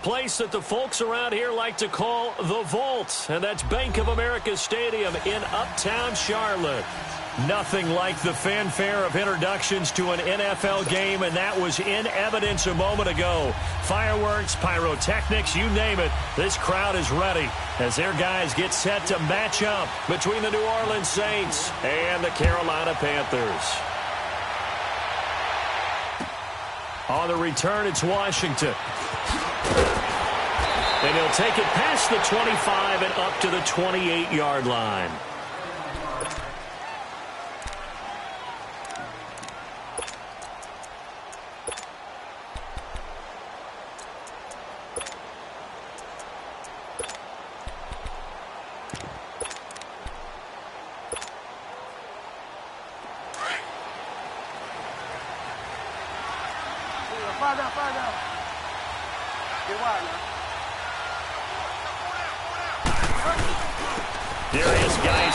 place that the folks around here like to call the Vault, and that's Bank of America Stadium in Uptown Charlotte. Nothing like the fanfare of introductions to an NFL game, and that was in evidence a moment ago. Fireworks, pyrotechnics, you name it. This crowd is ready as their guys get set to match up between the New Orleans Saints and the Carolina Panthers. On the return, it's Washington. And he'll take it past the 25 and up to the 28-yard line.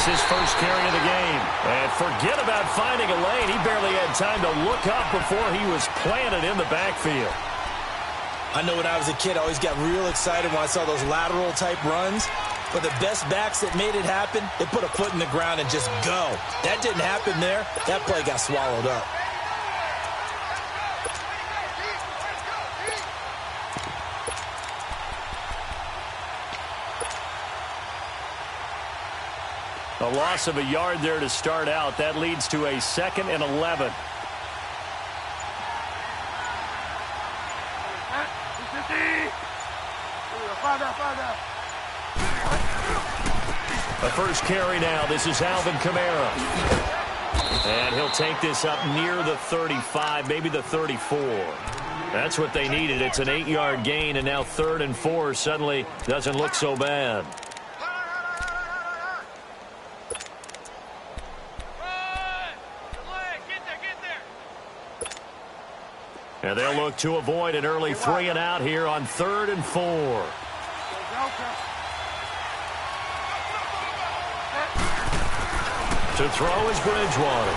His first carry of the game. And forget about finding a lane. He barely had time to look up before he was planted in the backfield. I know when I was a kid, I always got real excited when I saw those lateral-type runs. But the best backs that made it happen, they put a foot in the ground and just go. That didn't happen there. That play got swallowed up. A loss of a yard there to start out. That leads to a 2nd and 11. The first carry now. This is Alvin Kamara. And he'll take this up near the 35, maybe the 34. That's what they needed. It's an 8-yard gain, and now 3rd and 4 suddenly doesn't look so bad. And they'll look to avoid an early 3 and out here on 3rd and 4. To throw is Bridgewater.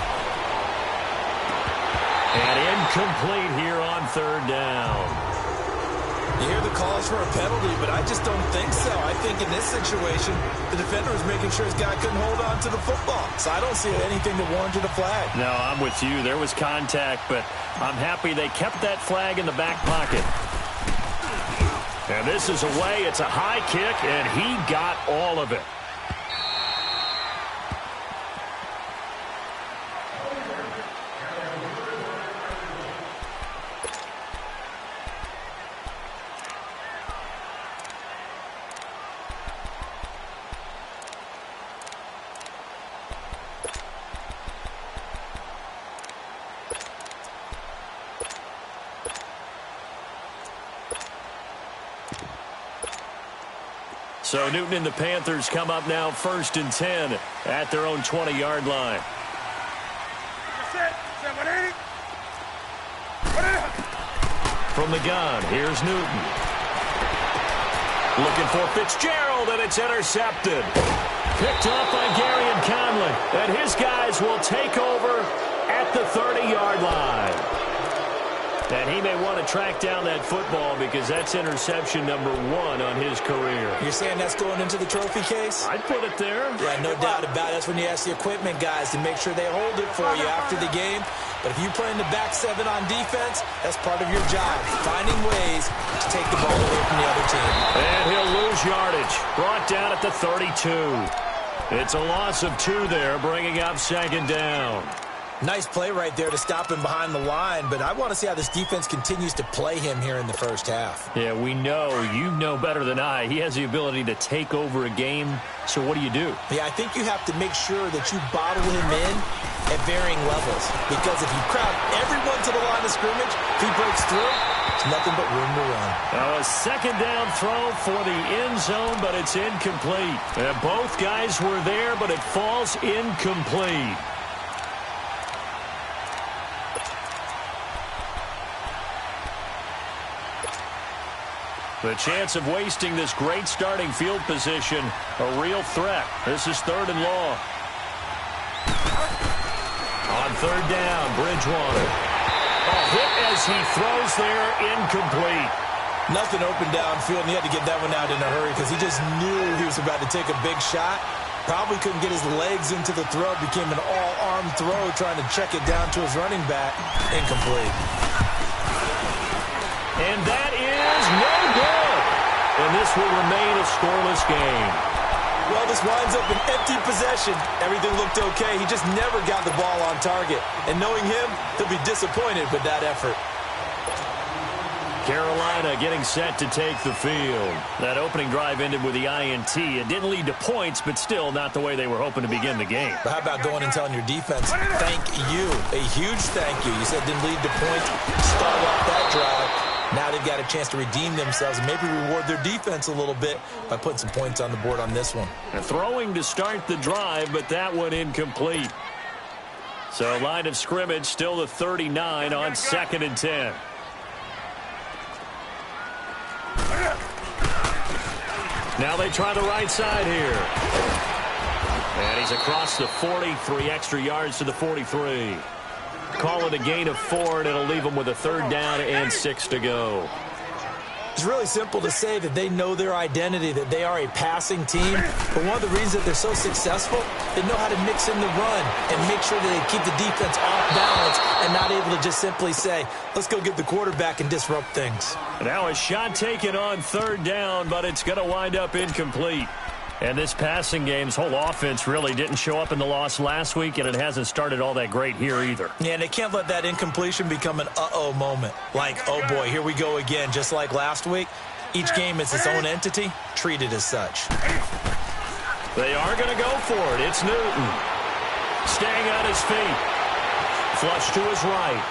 And incomplete here on 3rd down. You hear the calls for a penalty, but I just don't think so. I think in this situation, the defender was making sure his guy couldn't hold on to the football. So I don't see anything that warranted a flag. No, I'm with you. There was contact, but I'm happy they kept that flag in the back pocket. And this is away. It's a high kick, and he got all of it. So Newton and the Panthers come up now 1st and 10 at their own 20-yard line. From the gun, here's Newton. Looking for Fitzgerald, and it's intercepted. Picked up by Gary and Conley. And his guys will take over at the 30-yard line. And he may want to track down that football because that's interception number 1 on his career. You're saying that's going into the trophy case? I'd put it there. Yeah, no doubt about it. That's when you ask the equipment guys to make sure they hold it for you after the game. But if you play in the back 7 on defense, that's part of your job, finding ways to take the ball away from the other team. And he'll lose yardage. Brought down at the 32. It's a loss of 2 there, bringing up 2nd down. Nice play right there to stop him behind the line, but I want to see how this defense continues to play him here in the first half. Yeah, we know. You know better than I. He has the ability to take over a game, so what do you do? Yeah, I think you have to make sure that you bottle him in at varying levels, because if you crowd everyone to the line of scrimmage, if he breaks through, it's nothing but room to run. Now a 2nd down throw for the end zone, but it's incomplete. And both guys were there, but it falls incomplete. The chance of wasting this great starting field position, a real threat. This is 3rd and long. On 3rd down, Bridgewater. A hit as he throws there, incomplete. Nothing open downfield, and he had to get that one out in a hurry because he just knew he was about to take a big shot. Probably couldn't get his legs into the throw. Became an all-arm throw, trying to check it down to his running back. Incomplete. And that is no good. And this will remain a scoreless game. Well, this winds up an empty possession. Everything looked okay. He just never got the ball on target. And knowing him, he'll be disappointed with that effort. Carolina getting set to take the field. That opening drive ended with the INT. It didn't lead to points, but still not the way they were hoping to begin the game. But how about going and telling your defense, thank you, a huge thank you. You said didn't lead to points, start off that drive. Now they've got a chance to redeem themselves and maybe reward their defense a little bit by putting some points on the board on this one. And throwing to start the drive, but that one incomplete. So line of scrimmage still the 39 on 2nd and 10. Now they try the right side here. And he's across the 40, 3 extra yards to the 43. Call it a gain of 4, and it'll leave them with a 3rd down and 6 to go. It's really simple to say that they know their identity, that they are a passing team. But one of the reasons that they're so successful, they know how to mix in the run and make sure that they keep the defense off balance and not able to just simply say, let's go get the quarterback and disrupt things. Now a shot taken on 3rd down, but it's going to wind up incomplete. And this passing game's whole offense really didn't show up in the loss last week, and it hasn't started all that great here either. Yeah, and they can't let that incompletion become an uh-oh moment. Like, oh boy, here we go again. Just like last week, each game is its own entity, treated as such. They are going to go for it. It's Newton. Staying on his feet. Flush to his right.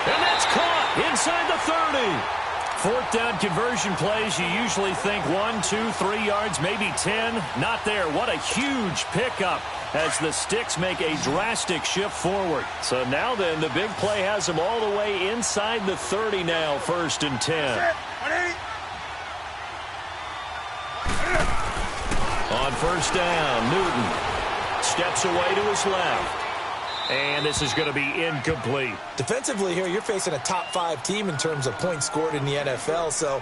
And that's caught inside the 30. 4th down conversion plays, you usually think 1, 2, 3 yards, maybe 10. Not there. What a huge pickup as the Sticks make a drastic shift forward. So now then, the big play has them all the way inside the 30 now, 1st and 10. On 1st down, Newton steps away to his left. And this is going to be incomplete. Defensively here, you're facing a top 5 team in terms of points scored in the NFL. So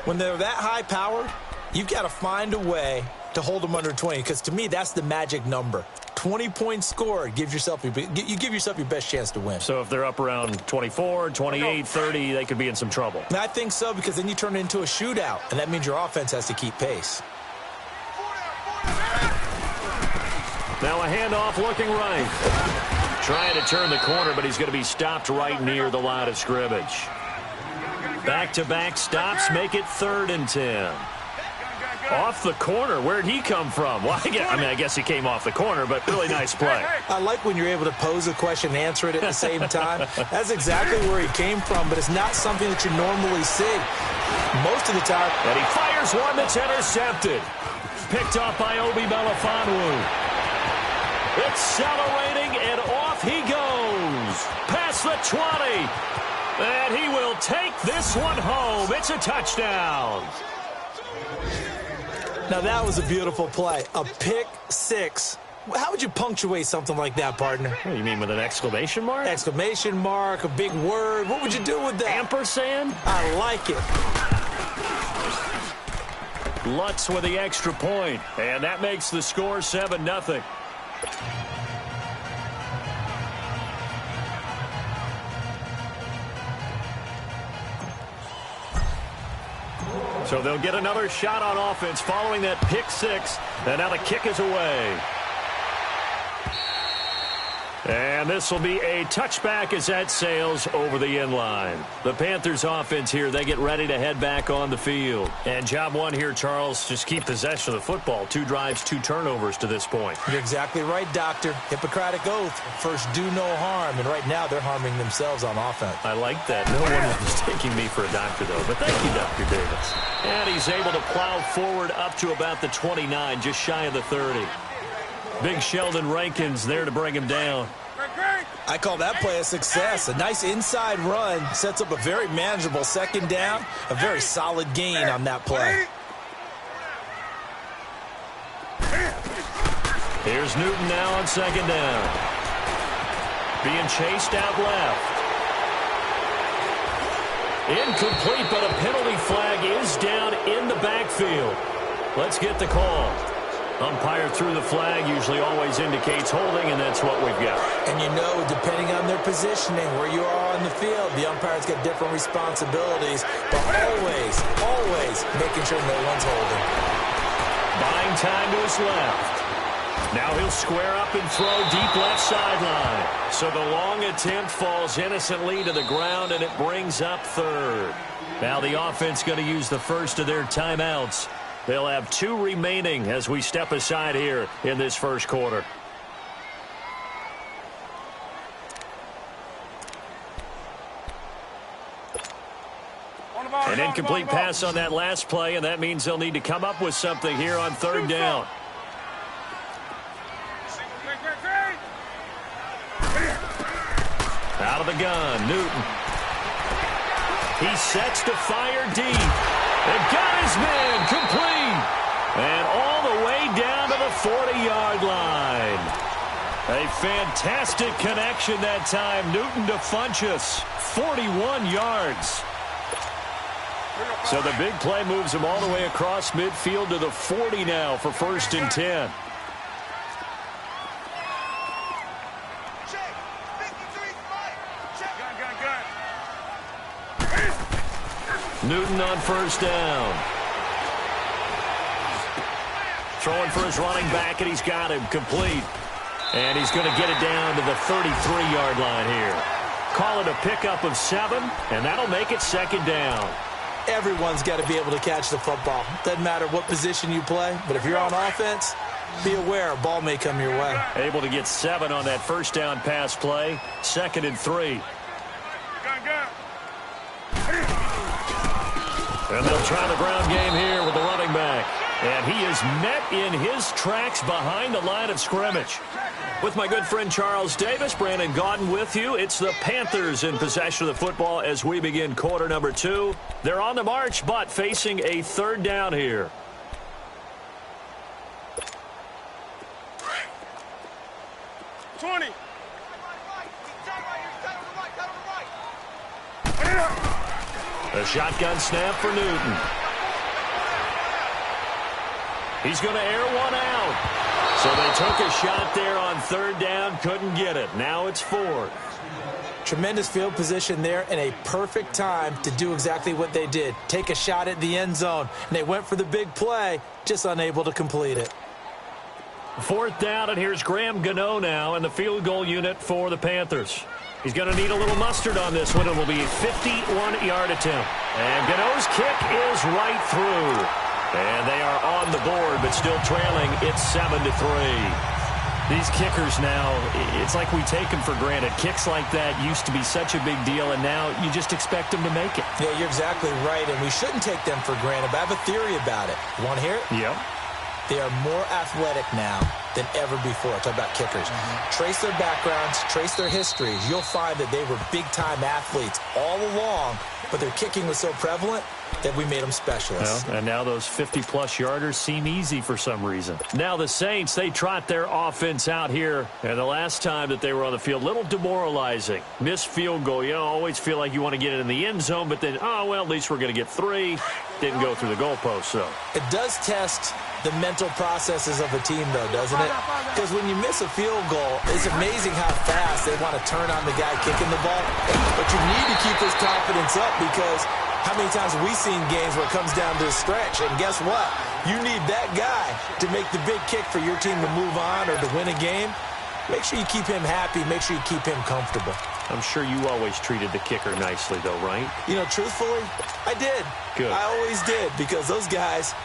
when they're that high powered, you've got to find a way to hold them under 20. Because to me, that's the magic number. 20 points scored, you give yourself your best chance to win. So if they're up around 24, 28, 30, they could be in some trouble. And I think so, because then you turn it into a shootout. And that means your offense has to keep pace. Now a handoff looking right. Trying to turn the corner, but he's going to be stopped right near the line of scrimmage. Back-to-back stops make it 3rd and 10. Off the corner. Where'd he come from? Well, I guess he came off the corner, but really nice play. I like when you're able to pose a question and answer it at the same time. That's exactly where he came from, but it's not something that you normally see most of the time. And he fires one that's intercepted. Picked off by Obi Melifonwu. Accelerating, and off he goes. Past the 20. And he will take this one home. It's a touchdown. Now that was a beautiful play. A pick 6. How would you punctuate something like that, partner? What, you mean with an exclamation mark? Exclamation mark, a big word. What would you do with that? Ampersand? I like it. Lutz with the extra point. And that makes the score 7-0. So they'll get another shot on offense following that pick 6. And now the kick is away. And this will be a touchback as that sails over the end line. The Panthers offense here, they get ready to head back on the field. And job 1 here, Charles, just keep possession of the football. 2 drives, 2 turnovers to this point. You're exactly right, Doctor. Hippocratic oath. First, do no harm. And right now, they're harming themselves on offense. I like that. No one is mistaking me for a doctor, though. But thank you, Dr. Davis. And he's able to plow forward up to about the 29, just shy of the 30. Big Sheldon Rankins there to bring him down. I call that play a success. A nice inside run sets up a very manageable 2nd down. A very solid gain on that play. Here's Newton now on 2nd down. Being chased out left. Incomplete, but a penalty flag is down in the backfield. Let's get the call. Umpire threw the flag, usually always indicates holding, and that's what we've got. And you know, depending on their positioning, where you are on the field, the umpire's got different responsibilities, but always making sure no one's holding. Buying time to his left. Now he'll square up and throw deep left sideline. So the long attempt falls innocently to the ground, and it brings up third. Now the offense going to use the first of their timeouts. They'll have 2 remaining as we step aside here in this first quarter. An incomplete pass on that last play, and that means they'll need to come up with something here on third down. Out of the gun, Newton. He sets to fire deep. And got his man complete. And all the way down to the 40-yard line. A fantastic connection that time. Newton to Funchess. 41 yards. So the big play moves him all the way across midfield to the 40 now for 1st and 10. Newton on 1st down. Throwing for his running back, and he's got him complete. And he's going to get it down to the 33-yard line here. Call it a pickup of 7, and that'll make it 2nd down. Everyone's got to be able to catch the football. Doesn't matter what position you play, but if you're on offense, be aware a ball may come your way. Able to get 7 on that 1st down pass play. 2nd and 3. And they'll try the ground game here with the running back. And he is met in his tracks behind the line of scrimmage. With my good friend Charles Davis, Brandon Gaudin with you. It's the Panthers in possession of the football as we begin quarter number 2. They're on the march, but facing a 3rd down here. A shotgun snap for Newton. He's going to air one out. So they took a shot there on 3rd down, couldn't get it. Now it's 4th. Tremendous field position there and a perfect time to do exactly what they did. Take a shot at the end zone. And they went for the big play, just unable to complete it. 4th down, and here's Graham Gano now in the field goal unit for the Panthers. He's going to need a little mustard on this one. It will be a 51-yard attempt. And Gano's kick is right through. And they are on the board, but still trailing. It's 7-3. These kickers now, it's like we take them for granted. Kicks like that used to be such a big deal, and now you just expect them to make it. Yeah, you're exactly right, and we shouldn't take them for granted, but I have a theory about it. You want to hear it? Yep. They are more athletic now than ever before. Talk about kickers. Trace their backgrounds, trace their histories. You'll find that they were big-time athletes all along, but their kicking was so prevalent that we made them specialists. Well, and now those 50-plus yarders seem easy for some reason. Now the Saints, they trot their offense out here. And the last time that they were on the field, a little demoralizing. Missed field goal. You know, always feel like you want to get it in the end zone, but then, oh, well, at least we're going to get 3. Didn't go through the goalpost, so. It does test the mental processes of a team, though, doesn't it? Because when you miss a field goal, it's amazing how fast they want to turn on the guy kicking the ball. But you need to keep this confidence up because how many times have we seen games where it comes down to a stretch? And guess what? You need that guy to make the big kick for your team to move on or to win a game. Make sure you keep him happy. Make sure you keep him comfortable. I'm sure you always treated the kicker nicely, though, right? You know, truthfully, I did. Good. I always did because those guys,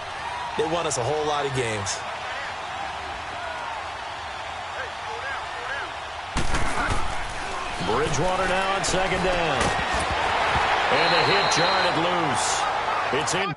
they won us a whole lot of games. Bridgewater now on 2nd down. And the hit jarred it loose. It's in.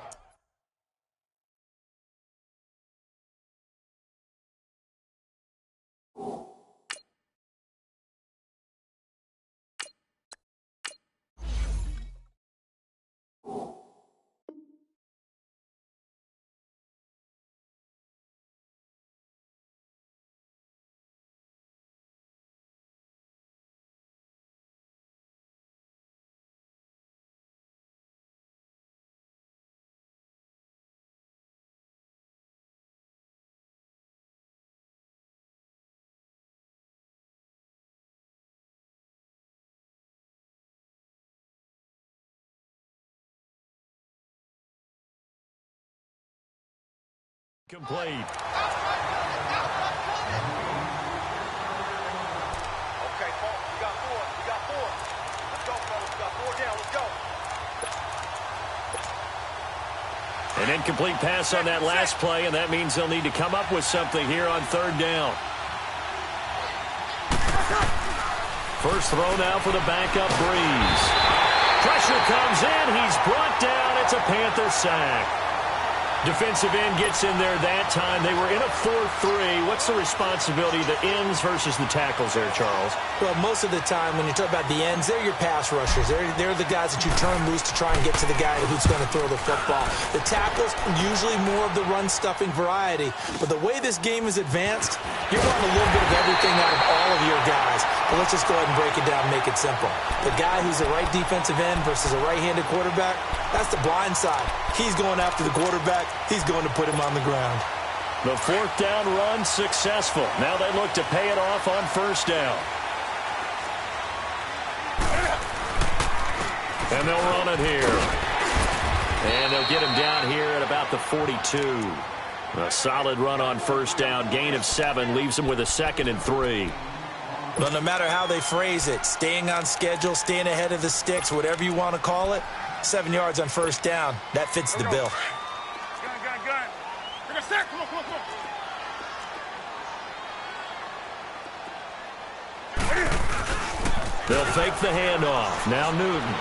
Complete. Okay, folks, we got four. Let's go, fellas. We got 4 down. Let's go. An incomplete pass on that last play, and that means they'll need to come up with something here on 3rd down. First throw now for the backup Breeze. Pressure comes in. He's brought down. It's a Panther sack. Defensive end gets in there that time. They were in a 4-3. What's the responsibility of the ends versus the tackles there, Charles? Well, most of the time when you talk about the ends, they're your pass rushers. They're the guys that you turn loose to try and get to the guy who's going to throw the football. The tackles, usually more of the run-stuffing variety. But the way this game is advanced, you're wanting a little bit of everything out of all of your guys. But let's just go ahead and break it down and make it simple. The guy who's the right defensive end versus a right-handed quarterback, that's the blind side. He's going after the quarterback. He's going to put him on the ground. The 4th down run successful. Now they look to pay it off on 1st down. And they'll run it here. And they'll get him down here at about the 42. A solid run on 1st down. Gain of 7 leaves them with a 2nd and 3. Well, no matter how they phrase it, staying on schedule, staying ahead of the sticks, whatever you want to call it, 7 yards on 1st down, that fits the bill. Gun. Bring a sack. Come on. They'll fake the handoff. Now Newton.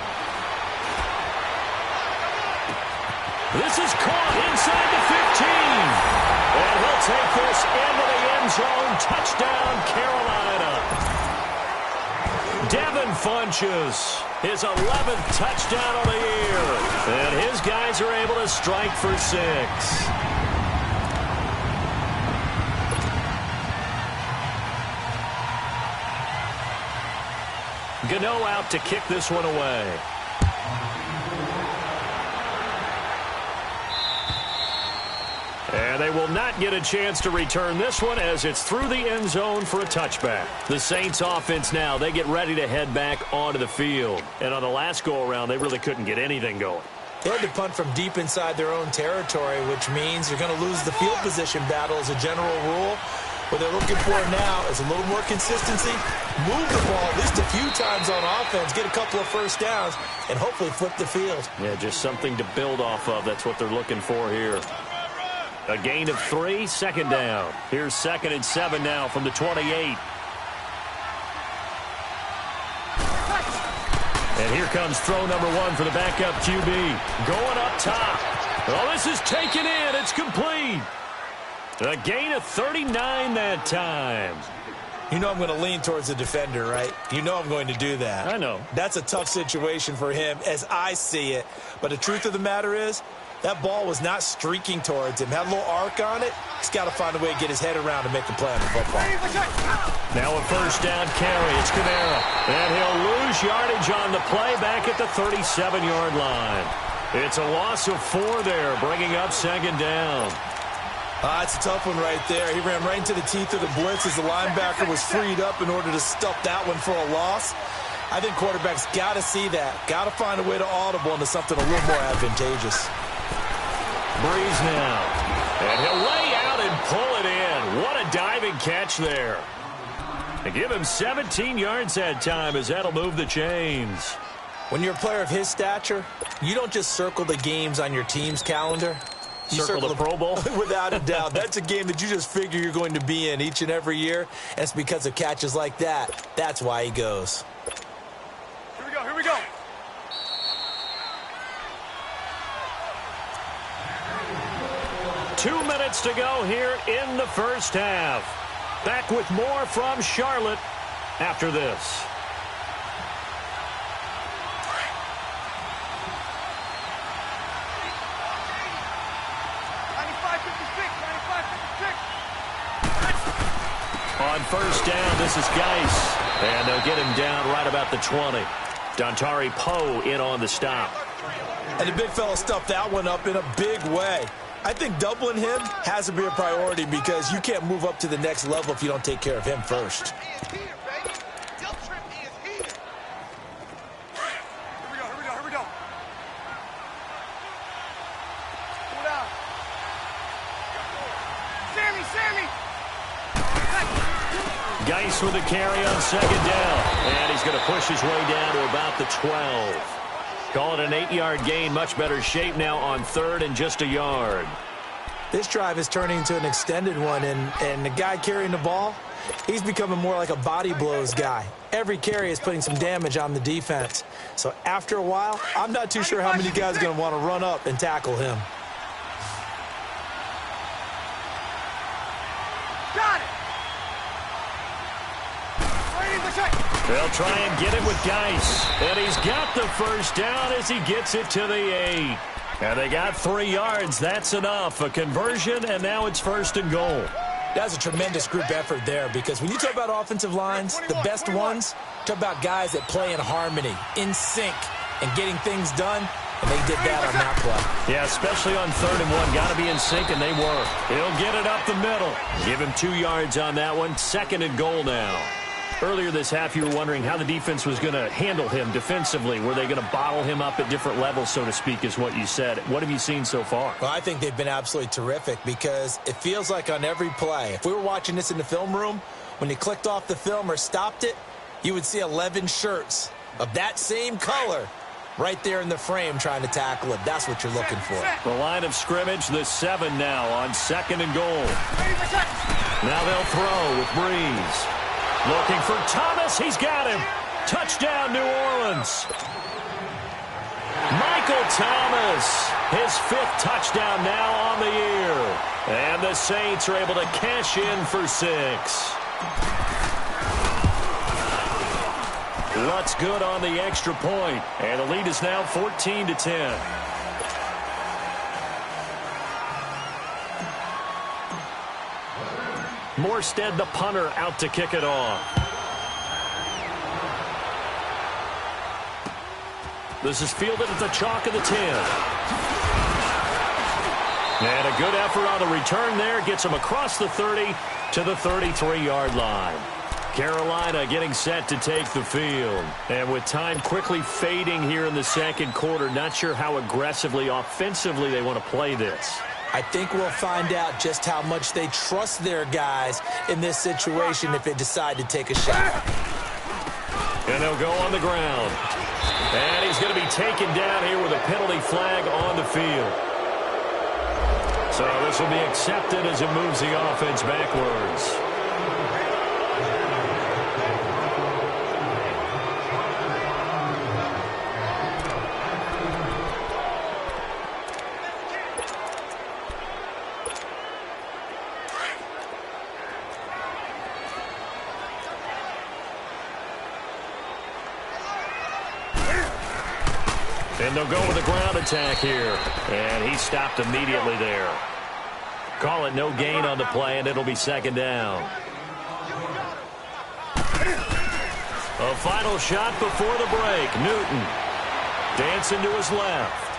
This is caught inside the 15. And he'll take this into the end zone. Touchdown, Carolina. Devin Funches, his 11th touchdown of the year. And his guys are able to strike for 6. Gano out to kick this one away. And they will not get a chance to return this one as it's through the end zone for a touchback. The Saints offense now, they get ready to head back onto the field. And on the last go-around, they really couldn't get anything going. They had to punt from deep inside their own territory, which means you're going to lose the field position battle as a general rule. What they're looking for now is a little more consistency, move the ball at least a few times on offense, get a couple of 1st downs, and hopefully flip the field. Yeah, just something to build off of. That's what they're looking for here. A gain of 3, 2nd down. Here's 2nd and 7 now from the 28. And here comes throw number 1 for the backup QB. Going up top. Oh, this is taken in. It's complete. A gain of 39 that time. You know I'm going to lean towards the defender, right? You know I'm going to do that. I know. That's a tough situation for him as I see it. But the truth of the matter is, that ball was not streaking towards him. Had a little arc on it. He's got to find a way to get his head around and make a play on the football. Now a 1st down carry. It's Kamara. And he'll lose yardage on the play back at the 37-yard line. It's a loss of 4 there, bringing up 2nd down. It's a tough one right there. He ran right into the teeth of the blitz as the linebacker was freed up in order to stuff that one for a loss. I think quarterbacks got to see that. Got to find a way to audible into something a little more advantageous. Breeze now. And he'll lay out and pull it in. What a diving catch there. They give him 17 yards that time as that'll move the chains. When you're a player of his stature, you don't just circle the games on your team's calendar. You circle the Pro Bowl? Without a doubt. That's a game that you just figure you're going to be in each and every year. And it's because of catches like that. That's why he goes. Here we go. 2 minutes to go here in the 1st half. Back with more from Charlotte after this. On 1st down, this is Geis. And they'll get him down right about the 20. Dontari Poe in on the stop. And the big fella stuffed that one up in a big way. I think doubling him has to be a priority because you can't move up to the next level if you don't take care of him first. Here we go. Pull down. Geis with the carry on second down. And he's going to push his way down to about the 12. Call it an 8-yard gain. Much better shape now on third and just a yard. This drive is turning into an extended one, and the guy carrying the ball, he's becoming more like a body blows guy. Every carry is putting some damage on the defense. So after a while, I'm not too sure how many guys are going to want to run up and tackle him. Got it. They'll try and get him with Geis. And he's got the first down as he gets it to the 8. And they got 3 yards. That's enough. A conversion, and now it's first and goal. That's a tremendous group effort there, because when you talk about offensive lines, the best ones, talk about guys that play in harmony, in sync, and getting things done, and they did that on that play. Yeah, especially on 3rd and 1. Got to be in sync, and they were. He'll get it up the middle. Give him 2 yards on that one. Second and goal now. Earlier this half, you were wondering how the defense was going to handle him defensively. Were they going to bottle him up at different levels, so to speak, is what you said. What have you seen so far? Well, I think they've been absolutely terrific, because it feels like on every play, if we were watching this in the film room, when you clicked off the film or stopped it, you would see 11 shirts of that same color right there in the frame trying to tackle it. That's what you're looking for. The line of scrimmage, the 7 now on second and goal. Now they'll throw with Breeze. Looking for Thomas. He's got him. Touchdown, New Orleans. Michael Thomas, his 5th touchdown now on the year. And the Saints are able to cash in for 6. Lutz good on the extra point. And the lead is now 14-10. Morstead, the punter, out to kick it off. This is fielded at the chalk of the 10. And a good effort on the return there. Gets him across the 30 to the 33-yard line. Carolina getting set to take the field. And with time quickly fading here in the second quarter, not sure how aggressively, offensively they want to play this. I think we'll find out just how much they trust their guys in this situation if they decide to take a shot. And they'll go on the ground. And he's going to be taken down here with a penalty flag on the field. So this will be accepted as it moves the offense backwards. And they'll go with a ground attack here. And he stopped immediately there. Call it no gain on the play, and it'll be second down. A final shot before the break. Newton dancing to his left.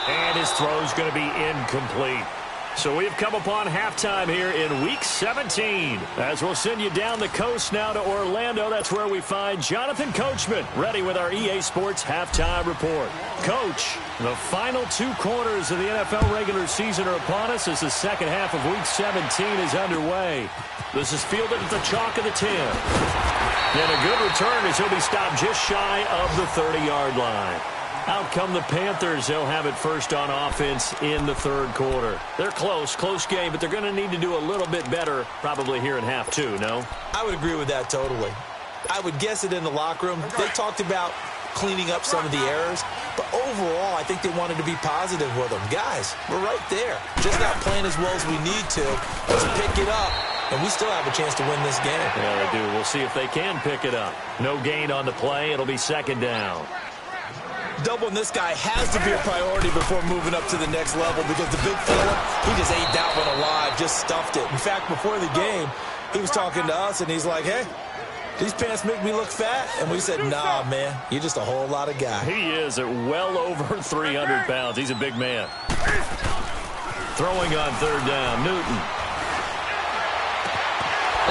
And his throw's going to be incomplete. So we've come upon halftime here in Week 17. As we'll send you down the coast now to Orlando. That's where we find Jonathan Coachman, ready with our EA Sports Halftime Report. Coach, the final 2 quarters of the NFL regular season are upon us as the second half of Week 17 is underway. This is fielded at the chalk of the 10. And a good return as he'll be stopped just shy of the 30-yard line. Out come the Panthers. They'll have it first on offense in the third quarter. They're close game, but they're going to need to do a little bit better probably here in half 2, no? I would agree with that totally. I would guess it in the locker room. They talked about cleaning up some of the errors, but overall, I think they wanted to be positive with them. Guys, we're right there. Just not playing as well as we need to. Let's pick it up, and we still have a chance to win this game. Yeah, they do. We'll see if they can pick it up. No gain on the play. It'll be second down. Doubling this guy has to be a priority before moving up to the next level, because the big fella, he just ate that one alive, just stuffed it. In fact, before the game, he was talking to us, and he's like, hey, these pants make me look fat? And we said, nah, man, you're just a whole lot of guy. He is at well over 300 pounds. He's a big man. Throwing on third down, Newton.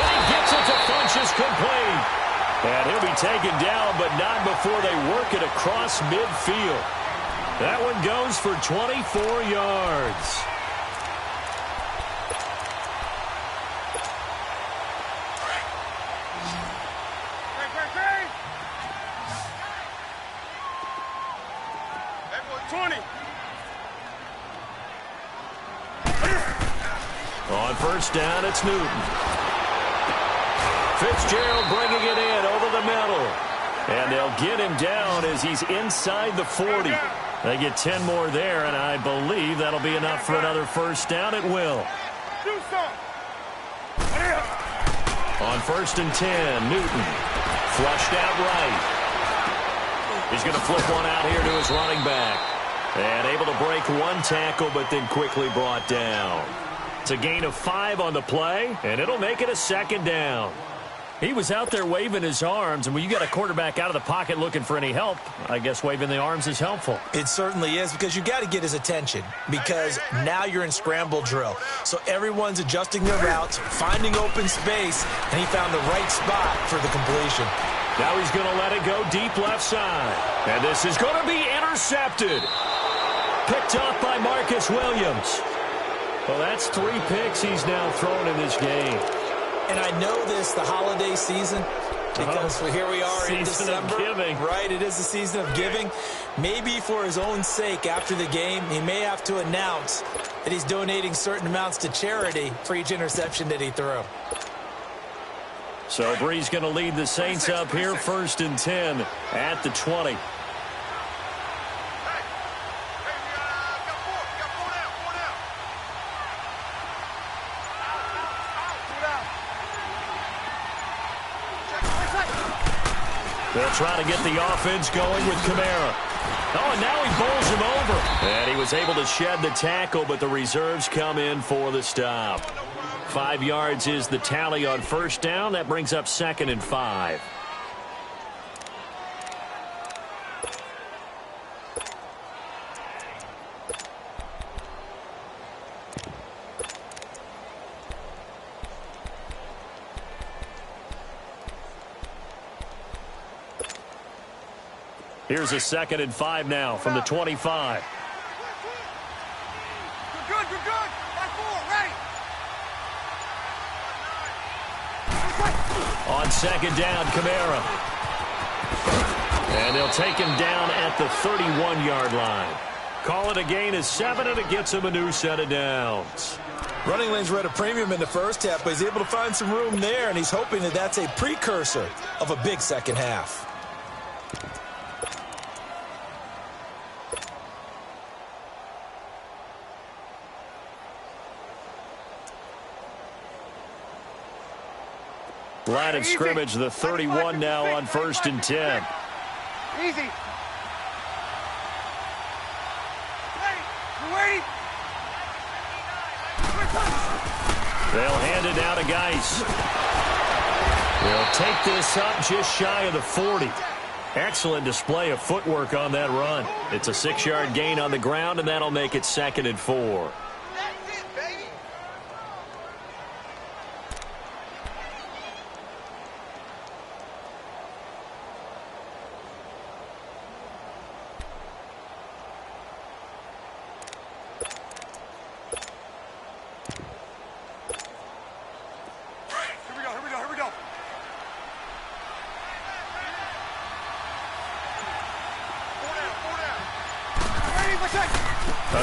And he gets it to Funchess complete. And he'll be taken down, but not before they work it across midfield. That one goes for 24 yards. 20. On first down, it's Newton. Fitzgerald bringing it in over the middle. And they'll get him down as he's inside the 40. They get 10 more there, and I believe that'll be enough for another first down. It will. Do something. On first and 10, Newton. Flushed out right. He's going to flip one out here to his running back. And able to break one tackle, but then quickly brought down. It's a gain of 5 on the play, and it'll make it a second down. He was out there waving his arms, and when you got a quarterback out of the pocket looking for any help, I guess waving the arms is helpful. It certainly is, because you got to get his attention, because now you're in scramble drill. So everyone's adjusting their routes, finding open space, and he found the right spot for the completion. Now he's going to let it go deep left side. And this is going to be intercepted. Picked off by Marcus Williams. Well, that's 3 picks he's now thrown in this game. And I know this, the holiday season, because here we are in December. Season of giving. Right, it is the season of giving. Maybe for his own sake after the game, he may have to announce that he's donating certain amounts to charity for each interception that he threw. So Bree's going to lead the Saints up here, first and 10 at the 20. They'll try to get the offense going with Kamara. Oh, and now he bowls him over. And he was able to shed the tackle, but the reserves come in for the stop. 5 yards is the tally on first down. That brings up second and 5. Here's a second and 5 now from the 25. You're good, you're good. Back forward, ready. On second down, Kamara. And they'll take him down at the 31-yard line. Call it a gain of 7, and it gets him a new set of downs. Running lanes were at a premium in the first half, but he's able to find some room there, and he's hoping that that's a precursor of a big second half. Line of scrimmage, the 31 now on first and 10. Easy. Ready. You ready? They'll hand it down to Geis. They'll take this up just shy of the 40. Excellent display of footwork on that run. It's a 6-yard gain on the ground, and that'll make it second and 4. That's it, baby.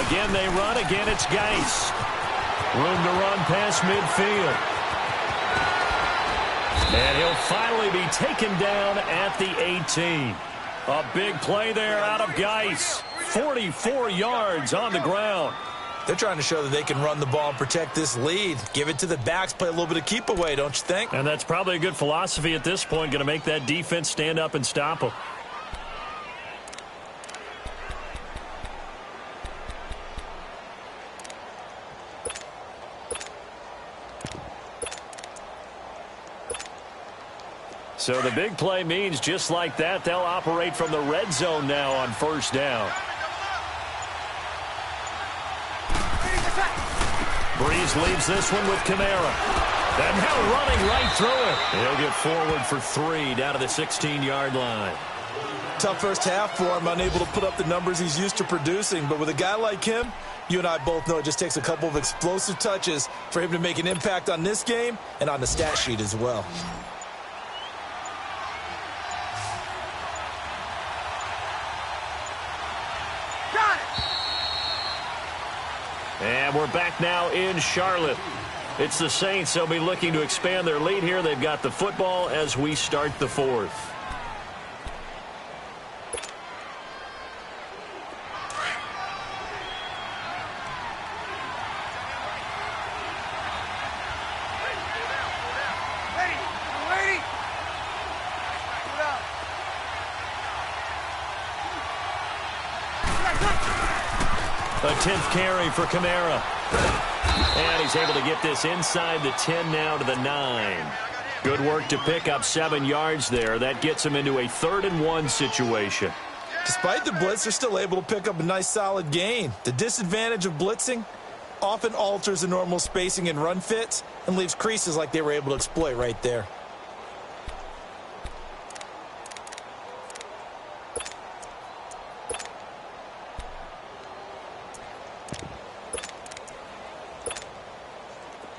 Again, they run. Again, it's Geis. Room to run past midfield. And he'll finally be taken down at the 18. A big play there out of Geis. 44 yards on the ground. They're trying to show that they can run the ball and protect this lead. Give it to the backs, play a little bit of keep away, don't you think? And that's probably a good philosophy at this point, going to make that defense stand up and stop them. So the big play means just like that, they'll operate from the red zone now on first down. Breeze leaves this one with Kamara. And now running right through it. He'll get forward for 3 down to the 16-yard line. Tough first half for him, unable to put up the numbers he's used to producing. But with a guy like him, you and I both know it just takes a couple of explosive touches for him to make an impact on this game and on the stat sheet as well. Got it. And we're back now in Charlotte. It's the Saints. They'll be looking to expand their lead here. They've got the football as we start the fourth. A 10th carry for Kamara. And he's able to get this inside the 10 now to the 9. Good work to pick up 7 yards there. That gets him into a 3rd and 1 situation. Despite the blitz, they're still able to pick up a nice solid gain. The disadvantage of blitzing often alters the normal spacing and run fits and leaves creases like they were able to exploit right there.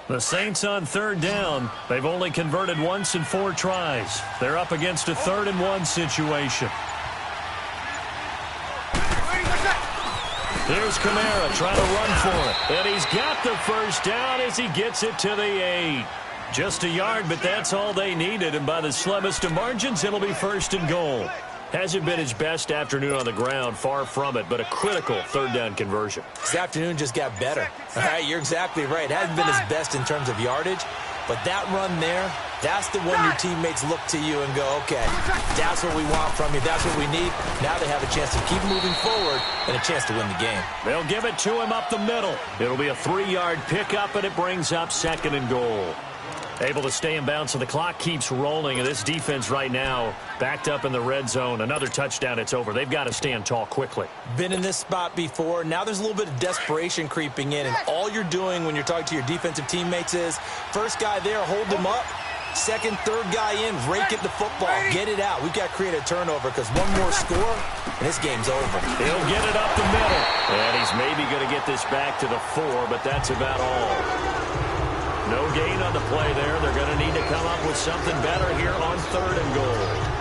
The Saints on 3rd down. They've only converted once in 4 tries. They're up against a 3rd and 1 situation. Here's Kamara trying to run for it. And he's got the first down as he gets it to the 8. Just a yard, but that's all they needed. And by the slimmest of margins, it'll be 1st and goal. Hasn't been his best afternoon on the ground, far from it, but a critical 3rd down conversion. His afternoon just got better. All right, you're exactly right. It hasn't been his best in terms of yardage, but that run there, that's the one your teammates look to you and go, okay, that's what we want from you. That's what we need. Now they have a chance to keep moving forward and a chance to win the game. They'll give it to him up the middle. It'll be a 3-yard pickup, and it brings up 2nd and goal. Able to stay in bounds, so the clock keeps rolling, and this defense right now backed up in the red zone. Another touchdown, it's over. They've got to stand tall quickly. Been in this spot before. Now there's a little bit of desperation creeping in, and all you're doing when you're talking to your defensive teammates is first guy there, hold them up. Second, third guy in, rake it the football. Get it out. We've got to create a turnover because one more score, and this game's over. He'll get it up the middle. And he's maybe going to get this back to the 4, but that's about all. No gain on the play there. They're going to need to come up with something better here on 3rd and goal.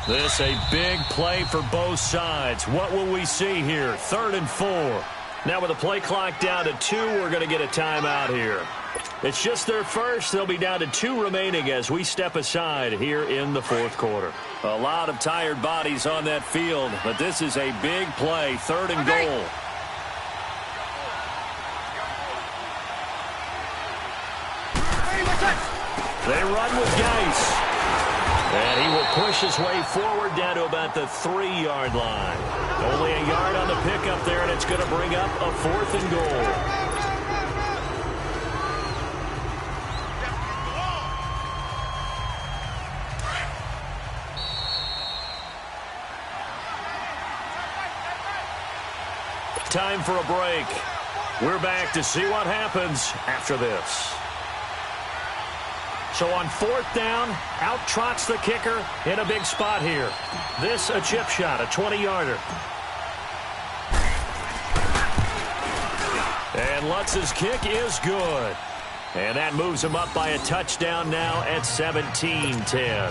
This a big play for both sides. What will we see here? 3rd and 4. Now with the play clock down to 2, we're going to get a timeout here. It's just their first. They'll be down to 2 remaining as we step aside here in the 4th quarter. A lot of tired bodies on that field, but this is a big play. 3rd and goal. They run with Geis. And he will push his way forward down to about the 3-yard line. Only a yard on the pickup there, and it's going to bring up a 4th and goal. Time for a break. We're back to see what happens after this. So on 4th down, out trots the kicker in a big spot here. This a chip shot, a 20-yarder. And Lutz's kick is good. And that moves him up by a touchdown now at 17-10.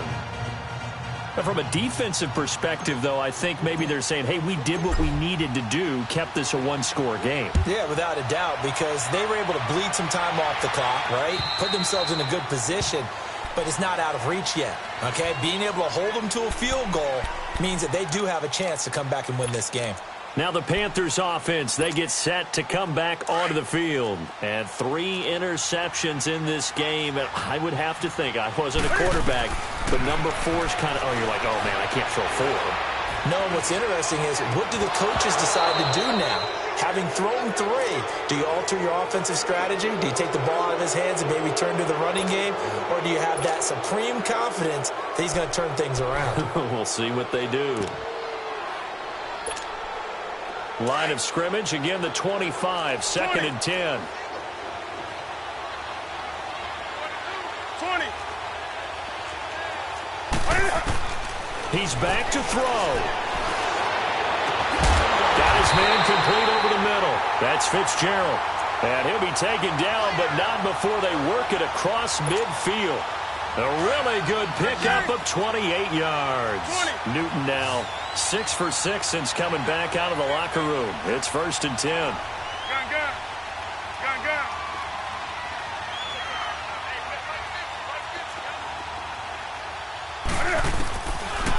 From a defensive perspective, though, I think maybe they're saying, hey, we did what we needed to do, kept this a 1-score game. Yeah, without a doubt, because they were able to bleed some time off the clock, right? Put themselves in a good position, but it's not out of reach yet, okay? Being able to hold them to a field goal means that they do have a chance to come back and win this game. Now the Panthers offense, they get set to come back onto the field. And 3 interceptions in this game. And I would have to think, I wasn't a quarterback, but number 4's kind of, you're like, oh, man, I can't throw 4. No, what's interesting is what do the coaches decide to do now? Having thrown 3, do you alter your offensive strategy? Do you take the ball out of his hands and maybe turn to the running game? Or do you have that supreme confidence that he's going to turn things around? We'll see what they do. Line of scrimmage, again the 25, second and 10. 20. He's back to throw. Got his man complete over the middle. That's Fitzgerald. And he'll be taken down, but not before they work it across midfield. A really good pickup of 28 yards. 20. Newton now 6 for 6 since coming back out of the locker room. It's first and 10. Gun.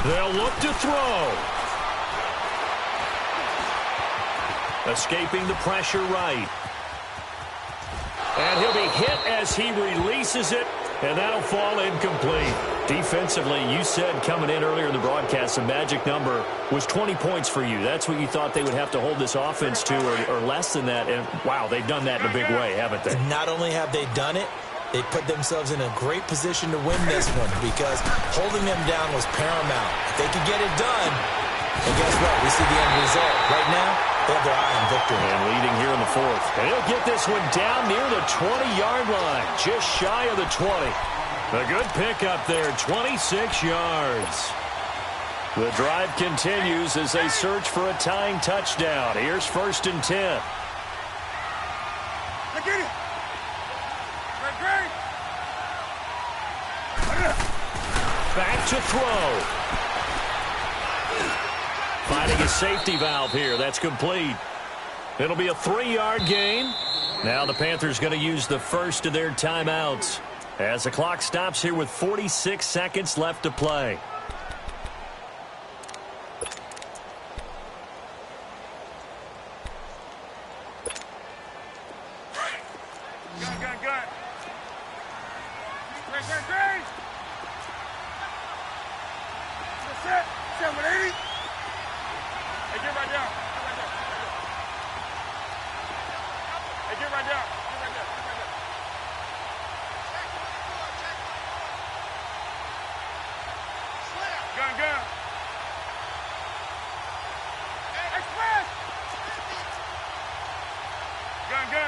They'll look to throw. Escaping the pressure right. And he'll be hit as he releases it, and that'll fall incomplete. Defensively, you said coming in earlier in the broadcast, the magic number was 20 points for you. That's what you thought they would have to hold this offense to, or less than that. And, wow, they've done that in a big way, haven't they? Not only have they done it, they put themselves in a great position to win this one because holding them down was paramount. If they could get it done, and guess what? We see the end result. Right now, they have their eye on victory. And leading here in the fourth. And he'll get this one down near the 20-yard line, just shy of the 20. A good pickup there, 26 yards. The drive continues as they search for a tying touchdown. Here's first and 10. Look at it. Great. Back to throw. Finding a safety valve here. That's complete. It'll be a 3-yard gain. Now the Panthers going to use the first of their timeouts as the clock stops here with 46 seconds left to play. Gun. Great. Set. 780. Hey, get right down. Hey, get right down. Gun. Express. Gun.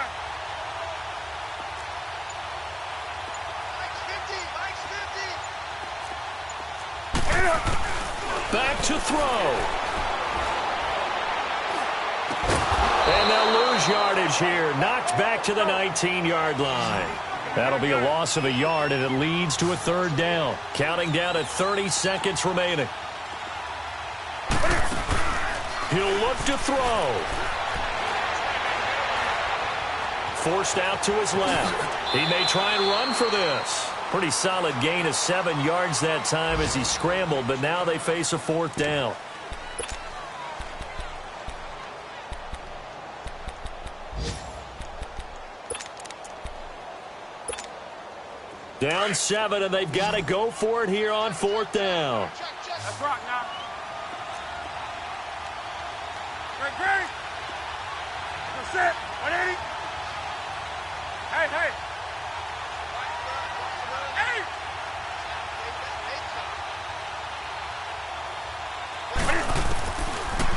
Back to throw. And they'll lose yardage here. Knocked back to the 19-yard line. That'll be a loss of a yard, and it leads to a third down. Counting down at 30 seconds remaining. He'll look to throw. Forced out to his left. He may try and run for this. Pretty solid gain of 7 yards that time as he scrambled, but now they face a fourth down. Down 7, and they've got to go for it here on fourth down. Let's rock now. Great. Set. 180. Hey.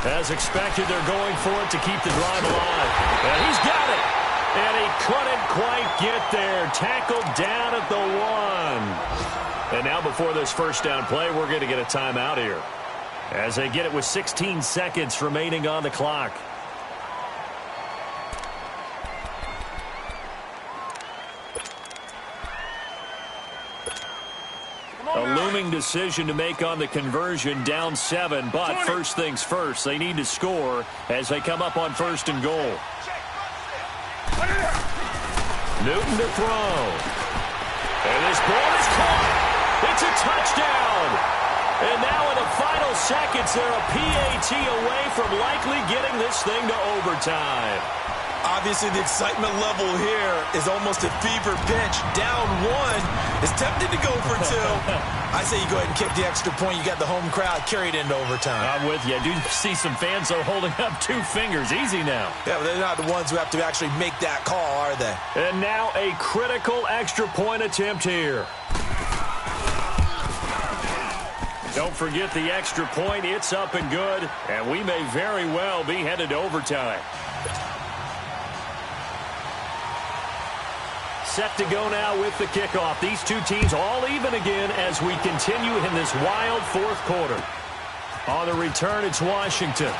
As expected, they're going for it to keep the drive alive. And he's got it. And he couldn't quite get there. Tackled down at the 1. And now before this first down play, we're going to get a timeout here. As they get it with 16 seconds remaining on the clock. A looming decision to make on the conversion, down 7. But first things first, they need to score as they come up on first and goal. Newton to throw. And this ball is caught. It's a touchdown. And now in the final seconds, they're a PAT away from likely getting this thing to overtime. Obviously, the excitement level here is almost a fever pitch. Down 1 is tempted to go for 2. I say you go ahead and kick the extra point. You got the home crowd carried into overtime. I'm with you. I do see some fans are holding up 2 fingers. Easy now. Yeah, but they're not the ones who have to actually make that call, are they? And now a critical extra point attempt here. Don't forget the extra point. It's up and good, and we may very well be headed to overtime. Set to go now with the kickoff. These two teams all even again as we continue in this wild fourth quarter. On the return, it's Washington.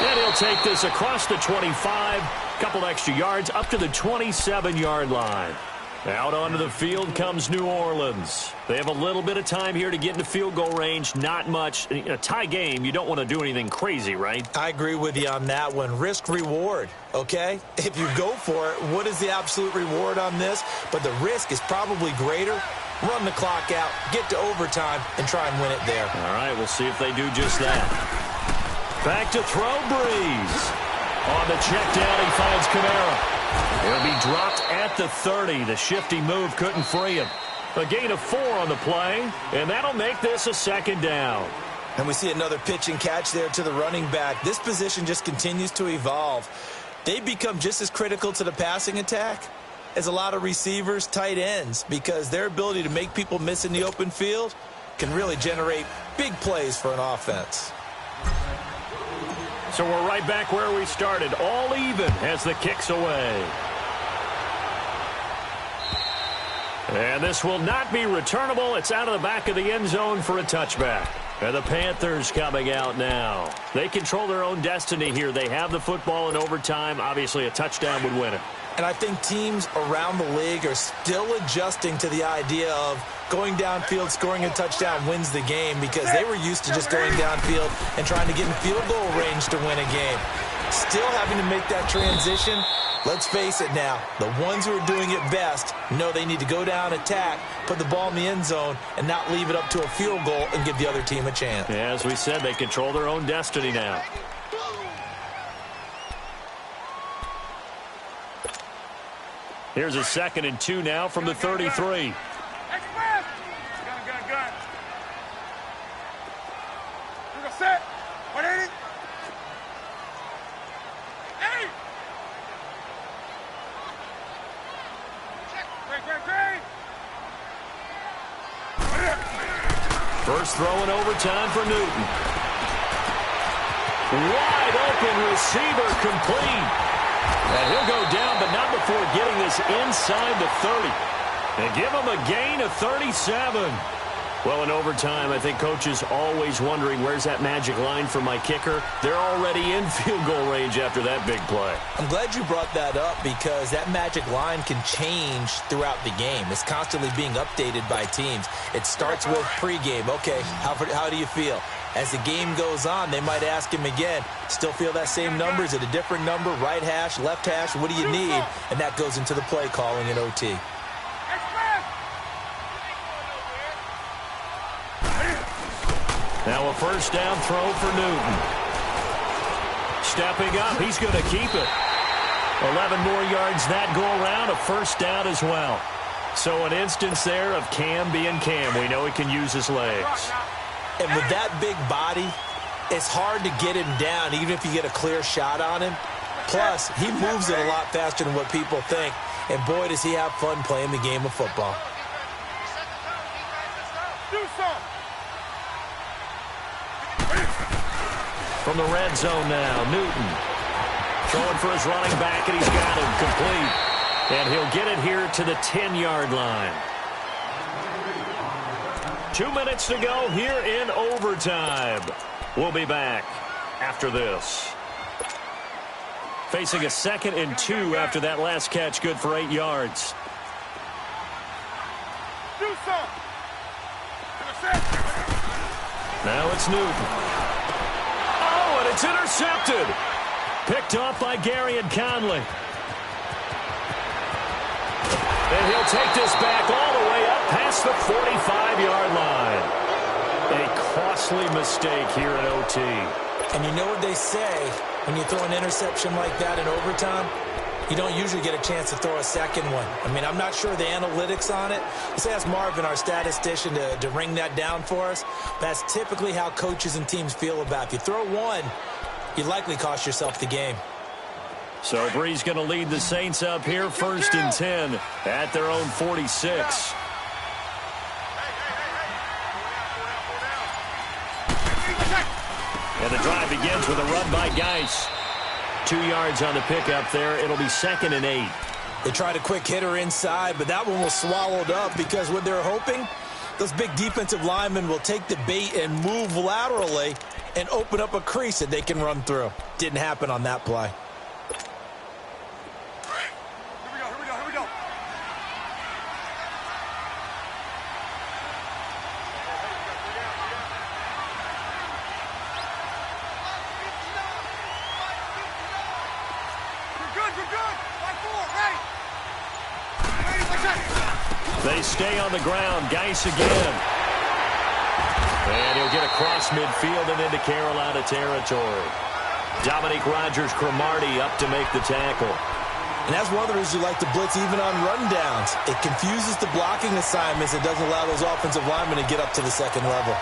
And he'll take this across the 25, couple extra yards up to the 27-yard line. Out onto the field comes New Orleans. They have a little bit of time here to get into field goal range. Not much. In a tie game, you don't want to do anything crazy, right? I agree with you on that one. Risk-reward, okay? If you go for it, what is the absolute reward on this? But the risk is probably greater. Run the clock out, get to overtime, and try and win it there. All right, we'll see if they do just that. Back to throw, Breeze. On the check down, he finds Kamara. He'll be dropped at the 30. The shifty move couldn't free him. A gain of 4 on the play, and that'll make this a second down. And we see another pitch and catch there to the running back. This position just continues to evolve. They become just as critical to the passing attack as a lot of receivers, tight ends, because their ability to make people miss in the open field can really generate big plays for an offense. So we're right back where we started, all even as the kick's away. And this will not be returnable. It's out of the back of the end zone for a touchback. And the Panthers coming out now. They control their own destiny here. They have the football in overtime. Obviously, a touchdown would win it. And I think teams around the league are still adjusting to the idea of going downfield, scoring a touchdown wins the game, because they were used to just going downfield and trying to get in field goal range to win a game. Still having to make that transition. Let's face it now, the ones who are doing it best know they need to go down, attack, put the ball in the end zone, and not leave it up to a field goal and give the other team a chance. Yeah, as we said, they control their own destiny now. Here's a 2nd and 2 now from the 33. Gun. We're gonna set. 180. Hey! Great. First throw in overtime for Newton. Wide open receiver, complete. And he'll go down, but not before getting this inside the 30. And give him a gain of 37. Well, in overtime, I think coaches always wondering, where's that magic line for my kicker? They're already in field goal range after that big play. I'm glad you brought that up, because that magic line can change throughout the game. It's constantly being updated by teams. It starts with pregame. Okay, how do you feel? As the game goes on, they might ask him again, still feel that same number? Is it a different number? Right hash, left hash, what do you need? And that goes into the play calling in OT. Now a first down throw for Newton. Stepping up, he's going to keep it. 11 more yards that go around, a first down as well. So an instance there of Cam being Cam. We know he can use his legs. And with that big body, it's hard to get him down, even if you get a clear shot on him. Plus, he moves it a lot faster than what people think. And boy, does he have fun playing the game of football. From the red zone now, Newton. Throwing for his running back, and he's got him complete. And he'll get it here to the 10-yard line. 2 minutes to go here in overtime. We'll be back after this. Facing a 2nd and 2 after that last catch, good for 8 yards. Now it's Newton. Oh, and it's intercepted. Picked off by Gary and Conley. And he'll take this back all the way up past the 45-yard line. A costly mistake here in OT. And you know what they say, when you throw an interception like that in overtime, you don't usually get a chance to throw a second one. I mean, I'm not sure the analytics on it. Let's ask Marvin, our statistician, to ring that down for us. That's typically how coaches and teams feel about it. If you throw one, you likely cost yourself the game. So Bree's going to lead the Saints up here, 1st and 10 at their own 46. And the drive begins with a run by Geis. 2 yards on the pickup there. It'll be 2nd and 8. They tried a quick hitter inside, but that one was swallowed up because what they're hoping, those big defensive linemen will take the bait and move laterally and open up a crease that they can run through. Didn't happen on that play. Here we go. We're good. 5-4, right. They stay on the ground. Geis again. And he'll get across midfield and into Carolina territory. Dominique Rodgers-Cromartie up to make the tackle. And that's one of the reasons you like to blitz even on rundowns. It confuses the blocking assignments. It doesn't allow those offensive linemen to get up to the second level.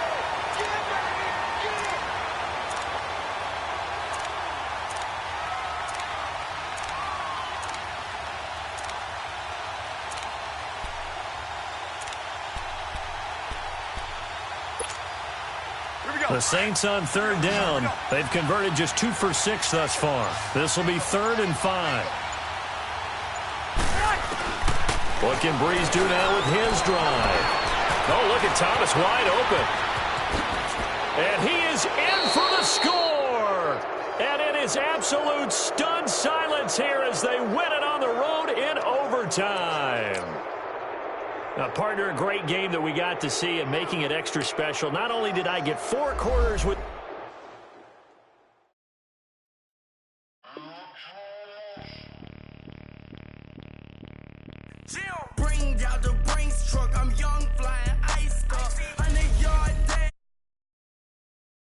The Saints on 3rd down. They've converted just 2 for 6 thus far. This will be 3rd and 5. What can Breeze do now with his drive? Oh, look at Thomas wide open. And he is in for the score. And it is absolute stunned silence here as they win it on the road in overtime. Now, partner, a great game that we got to see and making it extra special. Not only did I get 4 quarters with... Bring out the Brinks truck, I'm young, flying.